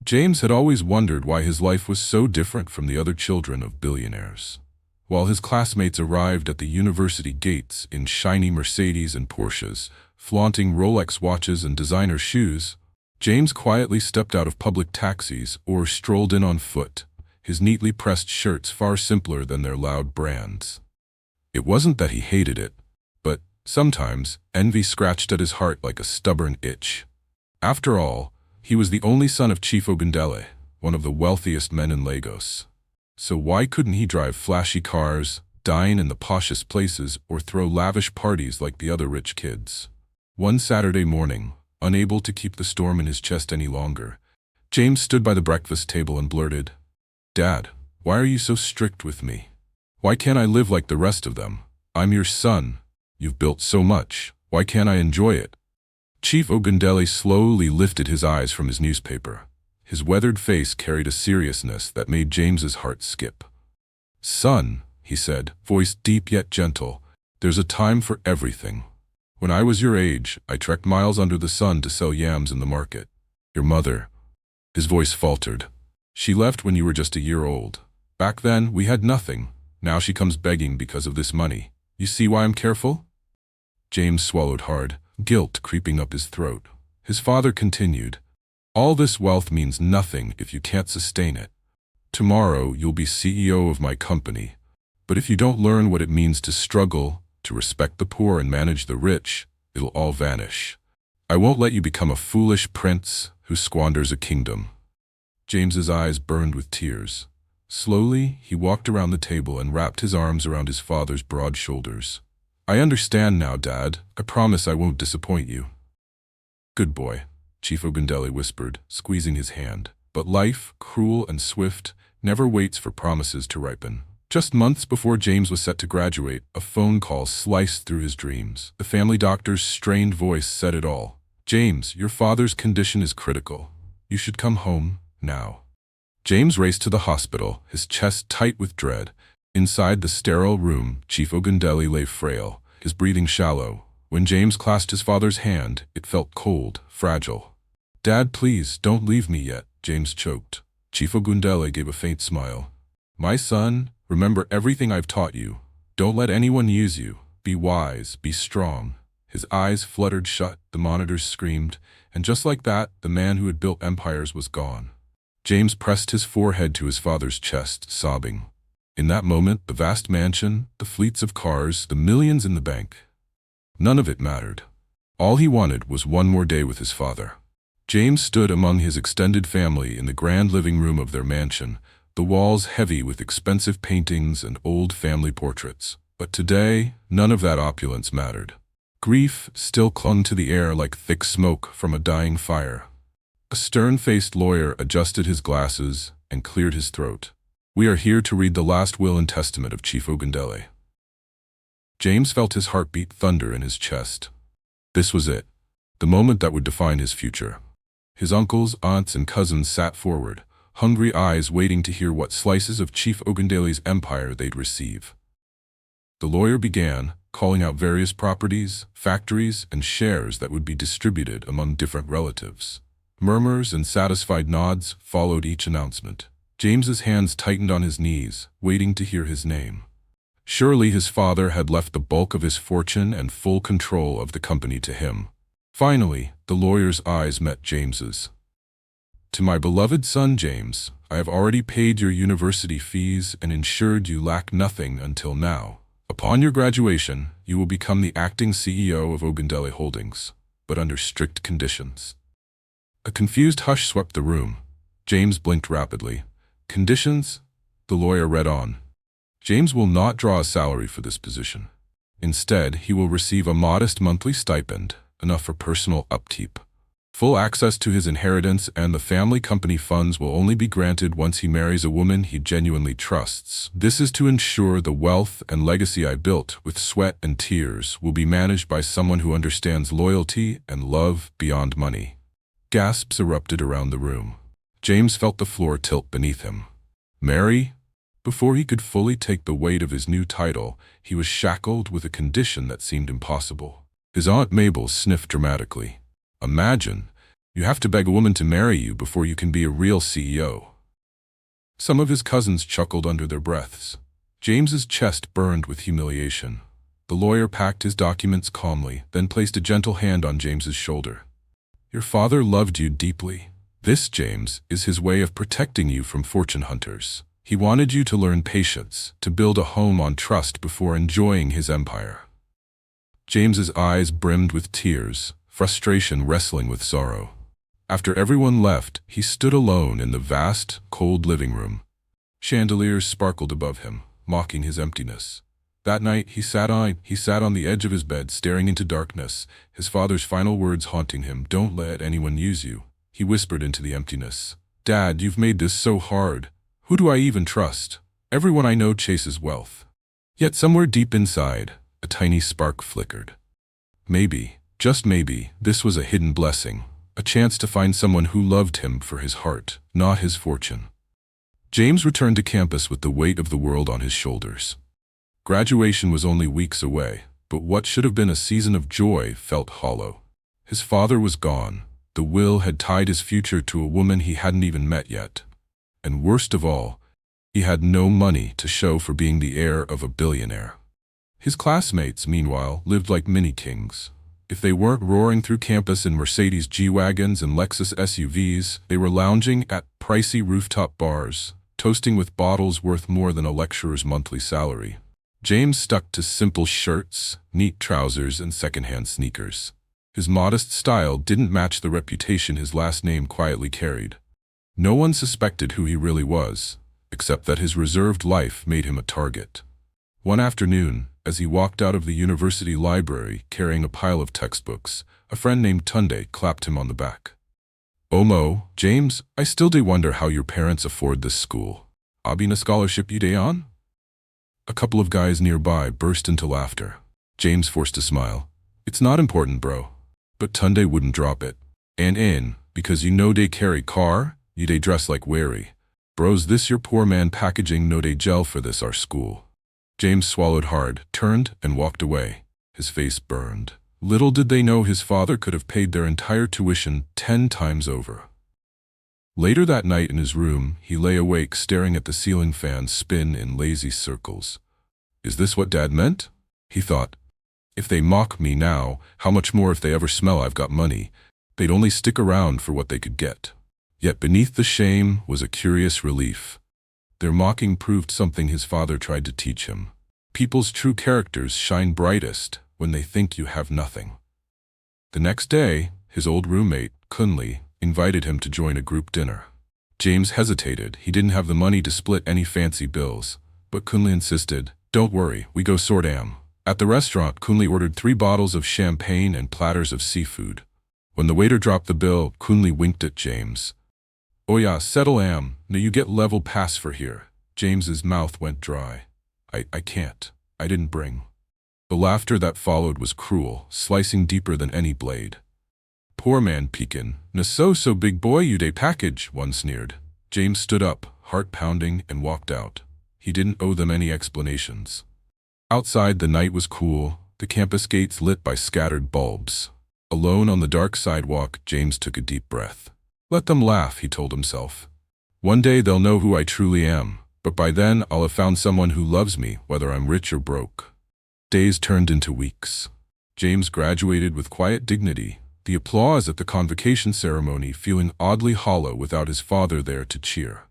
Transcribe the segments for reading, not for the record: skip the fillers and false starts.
James had always wondered why his life was so different from the other children of billionaires. While his classmates arrived at the university gates in shiny Mercedes and Porsches, flaunting Rolex watches and designer shoes, James quietly stepped out of public taxis or strolled in on foot, his neatly pressed shirts far simpler than their loud brands. It wasn't that he hated it, but sometimes envy scratched at his heart like a stubborn itch. After all, he was the only son of Chief Ogundele, one of the wealthiest men in Lagos. So why couldn't he drive flashy cars, dine in the poshest places, or throw lavish parties like the other rich kids? One Saturday morning, unable to keep the storm in his chest any longer, James stood by the breakfast table and blurted, "Dad, why are you so strict with me? Why can't I live like the rest of them? I'm your son. You've built so much. Why can't I enjoy it?" Chief Ogundele slowly lifted his eyes from his newspaper. His weathered face carried a seriousness that made James's heart skip. "Son," he said, voice deep yet gentle, "there's a time for everything. When I was your age, I trekked miles under the sun to sell yams in the market. Your mother—" his voice faltered. "She left when you were just a year old. Back then, we had nothing. Now she comes begging because of this money. You see why I'm careful?" James swallowed hard, guilt creeping up his throat. His father continued, "All this wealth means nothing if you can't sustain it. Tomorrow you'll be CEO of my company, but if you don't learn what it means to struggle, to respect the poor and manage the rich, it'll all vanish. I won't let you become a foolish prince who squanders a kingdom." James's eyes burned with tears. Slowly, he walked around the table and wrapped his arms around his father's broad shoulders. "I understand now, Dad. I promise I won't disappoint you." "Good boy," Chief Ogundele whispered, squeezing his hand. But life, cruel and swift, never waits for promises to ripen. Just months before James was set to graduate, a phone call sliced through his dreams. The family doctor's strained voice said it all. "James, your father's condition is critical. You should come home, now." James raced to the hospital, his chest tight with dread. Inside the sterile room, Chief Ogundele lay frail, his breathing shallow. When James clasped his father's hand, it felt cold, fragile. "Dad, please, don't leave me yet," James choked. Chief Ogundele gave a faint smile. "My son, remember everything I've taught you. Don't let anyone use you. Be wise, be strong." His eyes fluttered shut, the monitors screamed, and just like that, the man who had built empires was gone. James pressed his forehead to his father's chest, sobbing. In that moment, the vast mansion, the fleets of cars, the millions in the bank, none of it mattered. All he wanted was one more day with his father. James stood among his extended family in the grand living room of their mansion, the walls heavy with expensive paintings and old family portraits. But today, none of that opulence mattered. Grief still clung to the air like thick smoke from a dying fire. A stern-faced lawyer adjusted his glasses and cleared his throat. "We are here to read the last will and testament of Chief Ogundele." James felt his heartbeat thunder in his chest. This was it, the moment that would define his future. His uncles, aunts, and cousins sat forward, hungry eyes waiting to hear what slices of Chief Ogundele's empire they'd receive. The lawyer began, calling out various properties, factories, and shares that would be distributed among different relatives. Murmurs and satisfied nods followed each announcement. James's hands tightened on his knees, waiting to hear his name. Surely his father had left the bulk of his fortune and full control of the company to him. Finally, the lawyer's eyes met James's. "To my beloved son James, I have already paid your university fees and ensured you lack nothing until now. Upon your graduation, you will become the acting CEO of Ogundele Holdings, but under strict conditions." A confused hush swept the room. James blinked rapidly. "Conditions?" The lawyer read on. "James will not draw a salary for this position. Instead, he will receive a modest monthly stipend, enough for personal upkeep. Full access to his inheritance and the family company funds will only be granted once he marries a woman he genuinely trusts. This is to ensure the wealth and legacy I built with sweat and tears will be managed by someone who understands loyalty and love beyond money." Gasps erupted around the room. James felt the floor tilt beneath him. Marry? Before he could fully take the weight of his new title, he was shackled with a condition that seemed impossible. His Aunt Mabel sniffed dramatically. "Imagine, You have to beg a woman to marry you before you can be a real CEO. Some of his cousins chuckled under their breaths. James's chest burned with humiliation. The lawyer packed his documents calmly, then placed a gentle hand on James's shoulder. Your father loved you deeply. This, James, is his way of protecting you from fortune hunters. He wanted you to learn patience, to build a home on trust before enjoying his empire. James's eyes brimmed with tears, frustration wrestling with sorrow. After everyone left, he stood alone in the vast, cold living room. Chandeliers sparkled above him, mocking his emptiness. That night, he sat on the edge of his bed, staring into darkness, his father's final words haunting him. Don't let anyone use you. He whispered into the emptiness. Dad, you've made this so hard. Who do I even trust? Everyone I know chases wealth. Yet somewhere deep inside, a tiny spark flickered. Maybe, just maybe, this was a hidden blessing, a chance to find someone who loved him for his heart, not his fortune. James returned to campus with the weight of the world on his shoulders. Graduation was only weeks away, but what should have been a season of joy felt hollow. His father was gone. The will had tied his future to a woman he hadn't even met yet. And worst of all, he had no money to show for being the heir of a billionaire. His classmates, meanwhile, lived like mini-kings. If they weren't roaring through campus in Mercedes G-Wagons and Lexus SUVs, they were lounging at pricey rooftop bars, toasting with bottles worth more than a lecturer's monthly salary. James stuck to simple shirts, neat trousers, and secondhand sneakers. His modest style didn't match the reputation his last name quietly carried. No one suspected who he really was, except that his reserved life made him a target. One afternoon, as he walked out of the university library carrying a pile of textbooks, a friend named Tunde clapped him on the back. Omo, James, I still do wonder how your parents afford this school. Abina scholarship you day on? A couple of guys nearby burst into laughter. James forced a smile. It's not important, bro. But Tunde wouldn't drop it. And because you know they carry car, you they dress like wary. Bros, this your poor man packaging no they gel for this our school. James swallowed hard, turned, and walked away. His face burned. Little did they know his father could have paid their entire tuition 10 times over. Later that night in his room, he lay awake staring at the ceiling fan spin in lazy circles. Is this what Dad meant? He thought. If they mock me now, how much more if they ever smell I've got money? They'd only stick around for what they could get. Yet beneath the shame was a curious relief. Their mocking proved something his father tried to teach him. People's true characters shine brightest when they think you have nothing. The next day, his old roommate, Kunli, invited him to join a group dinner. James hesitated. He didn't have the money to split any fancy bills. But Kunli insisted, don't worry, we go sort am. At the restaurant, Kunli ordered 3 bottles of champagne and platters of seafood. When the waiter dropped the bill, Kunli winked at James. Oh yeah, settle am. Now you get level pass for here. James's mouth went dry. I can't. I didn't bring. The laughter that followed was cruel, slicing deeper than any blade. Poor man Pekin. Na so big boy you day package, one sneered. James stood up, heart pounding, and walked out. He didn't owe them any explanations. Outside, the night was cool, the campus gates lit by scattered bulbs. Alone on the dark sidewalk, James took a deep breath. Let them laugh, he told himself. One day they'll know who I truly am, but by then I'll have found someone who loves me, whether I'm rich or broke. Days turned into weeks. James graduated with quiet dignity, the applause at the convocation ceremony feeling oddly hollow without his father there to cheer.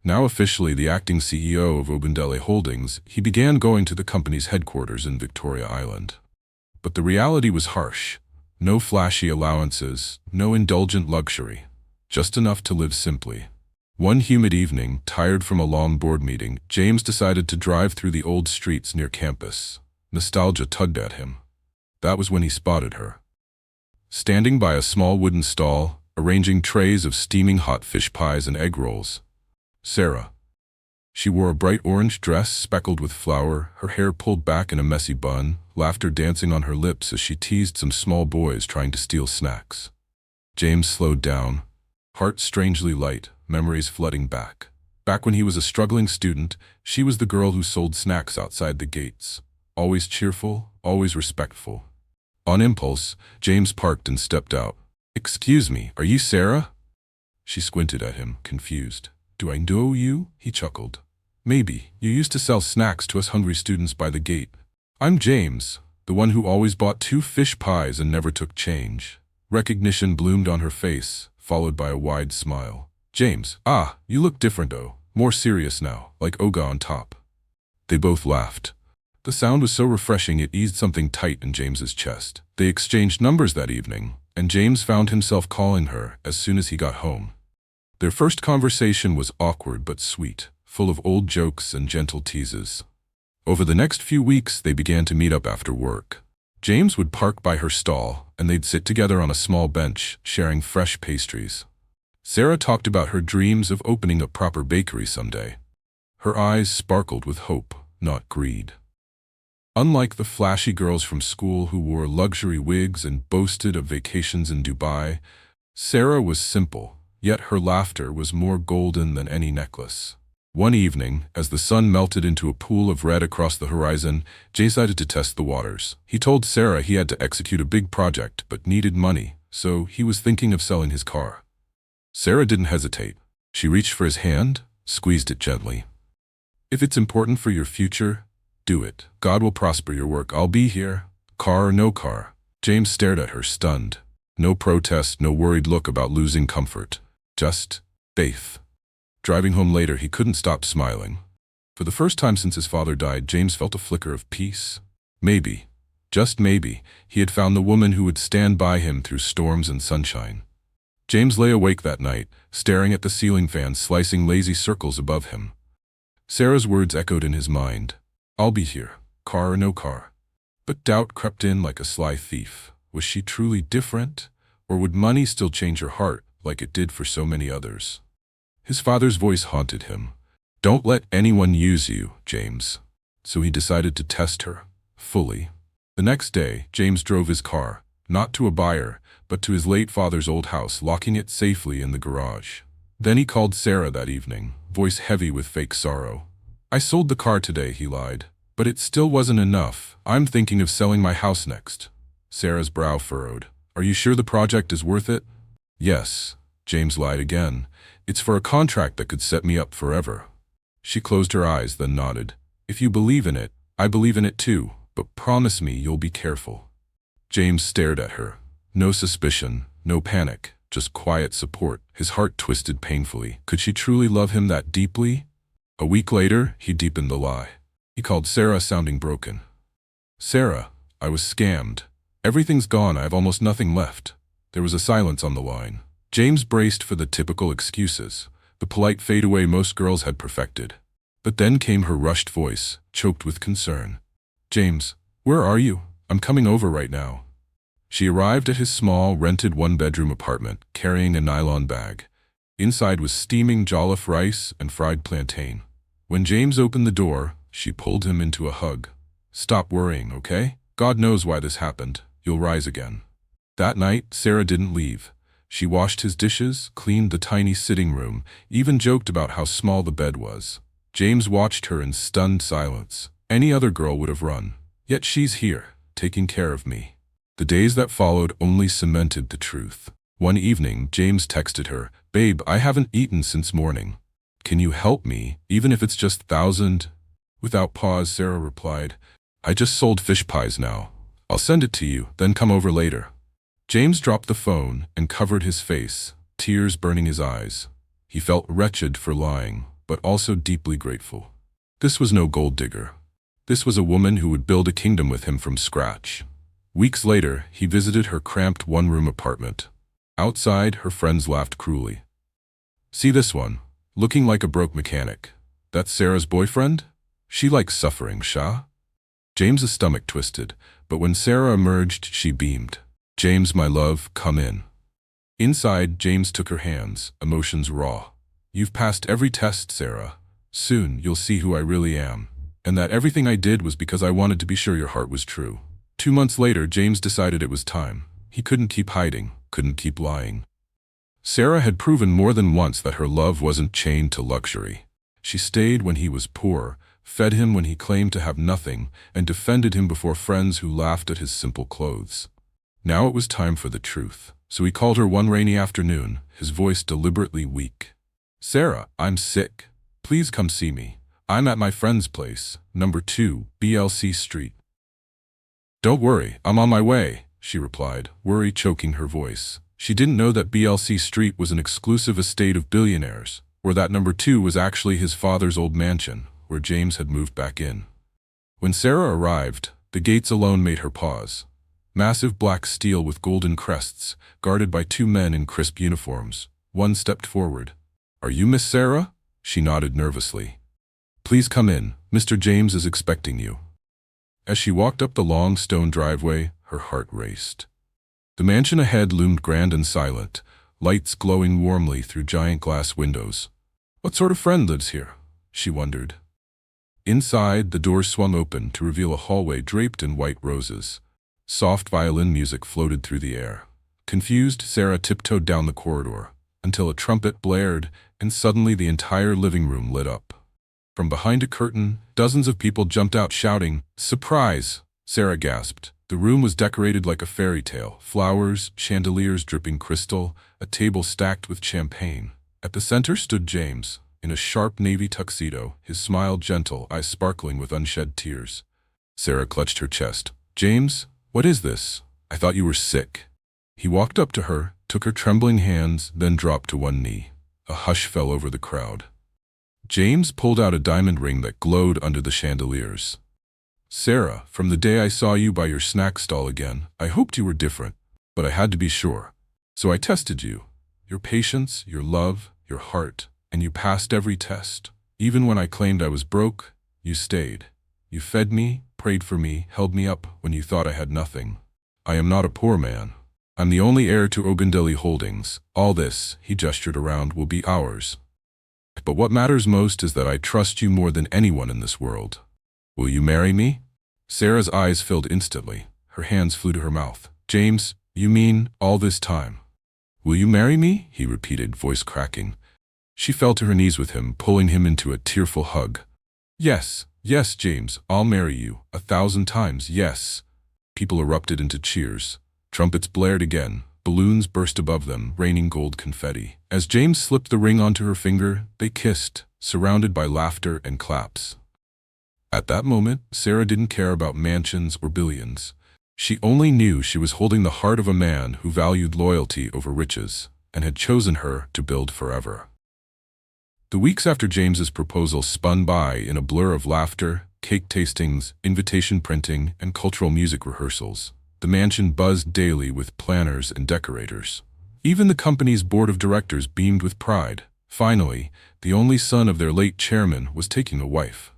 Now officially the acting CEO of Obundele Holdings, he began going to the company's headquarters in Victoria Island. But the reality was harsh. No flashy allowances, no indulgent luxury, just enough to live simply. One humid evening, tired from a long board meeting, James decided to drive through the old streets near campus. Nostalgia tugged at him. That was when he spotted her. Standing by a small wooden stall, arranging trays of steaming hot fish pies and egg rolls. Sarah. She wore a bright orange dress speckled with flour, her hair pulled back in a messy bun, laughter dancing on her lips as she teased some small boys trying to steal snacks. James slowed down, heart strangely light, memories flooding back. Back when he was a struggling student, she was the girl who sold snacks outside the gates. Always cheerful, always respectful. On impulse, James parked and stepped out. Excuse me, are you Sarah? She squinted at him, confused. Do I know you? He chuckled. Maybe. You used to sell snacks to us hungry students by the gate. I'm James, the one who always bought 2 fish pies and never took change. Recognition bloomed on her face, followed by a wide smile. James, you look different though. More serious now, like Oga on top. They both laughed. The sound was so refreshing it eased something tight in James's chest. They exchanged numbers that evening, and James found himself calling her as soon as he got home. Their first conversation was awkward but sweet, full of old jokes and gentle teases. Over the next few weeks, they began to meet up after work. James would park by her stall, and they'd sit together on a small bench, sharing fresh pastries. Sarah talked about her dreams of opening a proper bakery someday. Her eyes sparkled with hope, not greed. Unlike the flashy girls from school who wore luxury wigs and boasted of vacations in Dubai, Sarah was simple, yet her laughter was more golden than any necklace. One evening, as the sun melted into a pool of red across the horizon, James decided to test the waters. He told Sarah he had to execute a big project but needed money, so he was thinking of selling his car. Sarah didn't hesitate. She reached for his hand, squeezed it gently. If it's important for your future, do it. God will prosper your work. I'll be here, car or no car. James stared at her, stunned. No protest, no worried look about losing comfort. Just faith. Driving home later, he couldn't stop smiling. For the first time since his father died, James felt a flicker of peace. Maybe, just maybe, he had found the woman who would stand by him through storms and sunshine. James lay awake that night, staring at the ceiling fan slicing lazy circles above him. Sarah's words echoed in his mind. I'll be here, car or no car. But doubt crept in like a sly thief. Was she truly different? Or would money still change her heart, like it did for so many others? His father's voice haunted him. Don't let anyone use you, James. So he decided to test her, fully. The next day, James drove his car, not to a buyer, but to his late father's old house, locking it safely in the garage. Then he called Sarah that evening, voice heavy with fake sorrow. I sold the car today, he lied. But it still wasn't enough. I'm thinking of selling my house next. Sarah's brow furrowed. Are you sure the project is worth it? Yes, James lied again. It's for a contract that could set me up forever. She closed her eyes, then nodded. If you believe in it, I believe in it too, but promise me you'll be careful. James stared at her. No suspicion, no panic, just quiet support. His heart twisted painfully. Could she truly love him that deeply? A week later, he deepened the lie. He called Sarah, sounding broken. Sarah, I was scammed. Everything's gone, I have almost nothing left. There was a silence on the line. James braced for the typical excuses, the polite fadeaway most girls had perfected. But then came her rushed voice, choked with concern. James, where are you? I'm coming over right now. She arrived at his small, rented one-bedroom apartment, carrying a nylon bag. Inside was steaming jollof rice and fried plantain. When James opened the door, she pulled him into a hug. Stop worrying, okay? God knows why this happened. You'll rise again. That night, Sarah didn't leave. She washed his dishes, cleaned the tiny sitting room, even joked about how small the bed was. James watched her in stunned silence. Any other girl would have run. Yet she's here, taking care of me. The days that followed only cemented the truth. One evening, James texted her, Babe, I haven't eaten since morning. Can you help me, even if it's just 1,000? Without pause, Sarah replied, I just sold fish pies now. I'll send it to you, then come over later. James dropped the phone and covered his face, tears burning his eyes. He felt wretched for lying, but also deeply grateful. This was no gold digger. This was a woman who would build a kingdom with him from scratch. Weeks later, he visited her cramped one-room apartment. Outside, her friends laughed cruelly. See this one, looking like a broke mechanic. That's Sarah's boyfriend? She likes suffering, Shah? James's stomach twisted, but when Sarah emerged, she beamed. James, my love, come in. Inside, James took her hands, emotions raw. You've passed every test, Sarah. Soon, you'll see who I really am. And that everything I did was because I wanted to be sure your heart was true. 2 months later, James decided it was time. He couldn't keep hiding, couldn't keep lying. Sarah had proven more than once that her love wasn't chained to luxury. She stayed when he was poor, fed him when he claimed to have nothing, and defended him before friends who laughed at his simple clothes. Now it was time for the truth. so he called her one rainy afternoon, his voice deliberately weak. "Sarah, I'm sick. Please come see me. I'm at my friend's place, number 2, BLC Street." "Don't worry, I'm on my way," she replied, worry choking her voice. She didn't know that BLC Street was an exclusive estate of billionaires, or that number 2 was actually his father's old mansion, where James had moved back in. When Sarah arrived, the gates alone made her pause. Massive black steel with golden crests, guarded by 2 men in crisp uniforms. One stepped forward. "Are you Miss Sarah?" She nodded nervously. "Please come in. Mr. James is expecting you." As she walked up the long stone driveway, her heart raced. The mansion ahead loomed grand and silent, lights glowing warmly through giant glass windows. "What sort of friend lives here?" she wondered. Inside, the doors swung open to reveal a hallway draped in white roses. Soft violin music floated through the air. Confused, Sarah tiptoed down the corridor, until a trumpet blared, and suddenly the entire living room lit up. From behind a curtain, dozens of people jumped out shouting, "Surprise!" Sarah gasped. The room was decorated like a fairy tale, flowers, chandeliers dripping crystal, a table stacked with champagne. At the center stood James, in a sharp navy tuxedo, his smile gentle, eyes sparkling with unshed tears. Sarah clutched her chest. "James, what is this? I thought you were sick." He walked up to her, took her trembling hands, then dropped to one knee. A hush fell over the crowd. James pulled out a diamond ring that glowed under the chandeliers. "Sarah, from the day I saw you by your snack stall again, I hoped you were different, but I had to be sure. So I tested you. Your patience, your love, your heart, and you passed every test. Even when I claimed I was broke, you stayed. You fed me, prayed for me, held me up when you thought I had nothing. I am not a poor man. I'm the only heir to Ogundele Holdings. All this," he gestured around, "will be ours. But what matters most is that I trust you more than anyone in this world. Will you marry me?" Sarah's eyes filled instantly. Her hands flew to her mouth. "James, you mean all this time?" "Will you marry me?" he repeated, voice cracking. She fell to her knees with him, pulling him into a tearful hug. "Yes, yes, James, I'll marry you. 1,000 times, yes." People erupted into cheers. Trumpets blared again. Balloons burst above them, raining gold confetti. As James slipped the ring onto her finger, they kissed, surrounded by laughter and claps. At that moment, Sarah didn't care about mansions or billions. She only knew she was holding the heart of a man who valued loyalty over riches, and had chosen her to build forever. The weeks after James's proposal spun by in a blur of laughter, cake tastings, invitation printing, and cultural music rehearsals. The mansion buzzed daily with planners and decorators. Even the company's board of directors beamed with pride. Finally, the only son of their late chairman was taking a wife.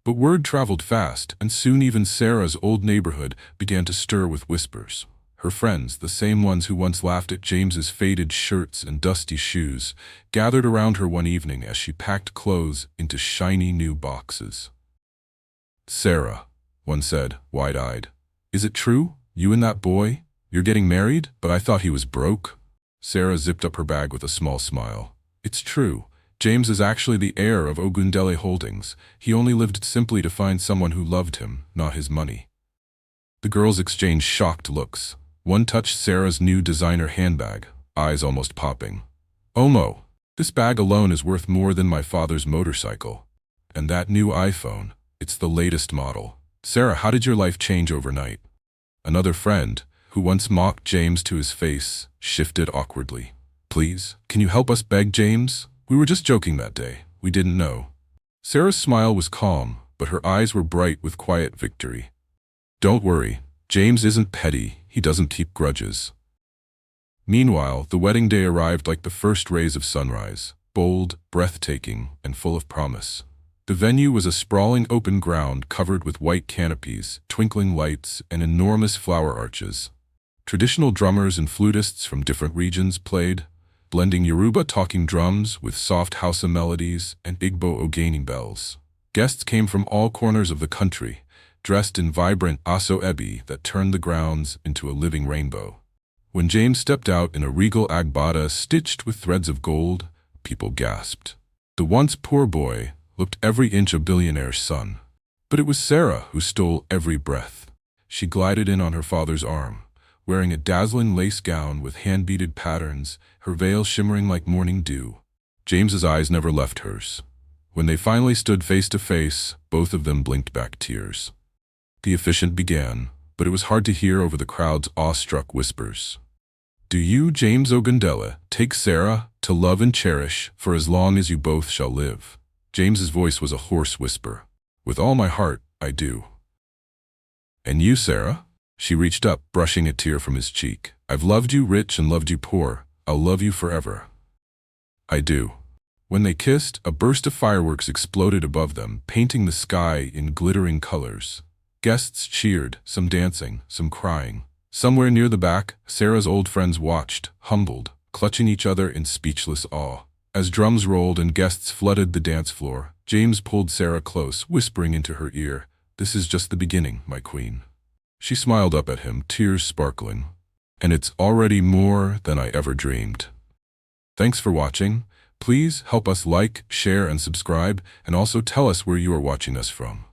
But word traveled fast, and soon even Sarah's old neighborhood began to stir with whispers. Her friends, the same ones who once laughed at James's faded shirts and dusty shoes, gathered around her one evening as she packed clothes into shiny new boxes. "Sarah," one said, wide-eyed, "is it true? You and that boy? You're getting married? But I thought he was broke." Sarah zipped up her bag with a small smile. "It's true. James is actually the heir of Ogundele Holdings. He only lived simply to find someone who loved him, not his money." The girls exchanged shocked looks. One touched Sarah's new designer handbag, eyes almost popping. "Omo, this bag alone is worth more than my father's motorcycle. And that new iPhone, it's the latest model. Sarah, how did your life change overnight?" Another friend, who once mocked James to his face, shifted awkwardly. "Please, can you help us beg James? We were just joking that day. We didn't know." Sarah's smile was calm, but her eyes were bright with quiet victory. "Don't worry, James isn't petty. He doesn't keep grudges." Meanwhile, the wedding day arrived like the first rays of sunrise, bold, breathtaking, and full of promise. The venue was a sprawling open ground covered with white canopies, twinkling lights, and enormous flower arches. Traditional drummers and flutists from different regions played, blending Yoruba talking drums with soft Hausa melodies and Igbo ogene bells. Guests came from all corners of the country, dressed in vibrant aso-ebi that turned the grounds into a living rainbow. When James stepped out in a regal agbada stitched with threads of gold, people gasped. The once poor boy looked every inch a billionaire's son. But it was Sarah who stole every breath. She glided in on her father's arm, wearing a dazzling lace gown with hand-beaded patterns, her veil shimmering like morning dew. James's eyes never left hers. When they finally stood face to face, both of them blinked back tears. The officiant began, but it was hard to hear over the crowd's awestruck whispers. "Do you, James Ogundela, take Sarah, to love and cherish, for as long as you both shall live?" James's voice was a hoarse whisper. "With all my heart, I do." "And you, Sarah?" She reached up, brushing a tear from his cheek. "I've loved you rich and loved you poor. I'll love you forever." "I do." When they kissed, a burst of fireworks exploded above them, painting the sky in glittering colors. Guests cheered, some dancing, some crying. Somewhere near the back, Sarah's old friends watched, humbled, clutching each other in speechless awe. As drums rolled and guests flooded the dance floor, James pulled Sarah close, whispering into her ear, "This is just the beginning, my queen." She smiled up at him, tears sparkling. "And it's already more than I ever dreamed." Thanks for watching. Please help us like, share, and subscribe, and also tell us where you are watching us from.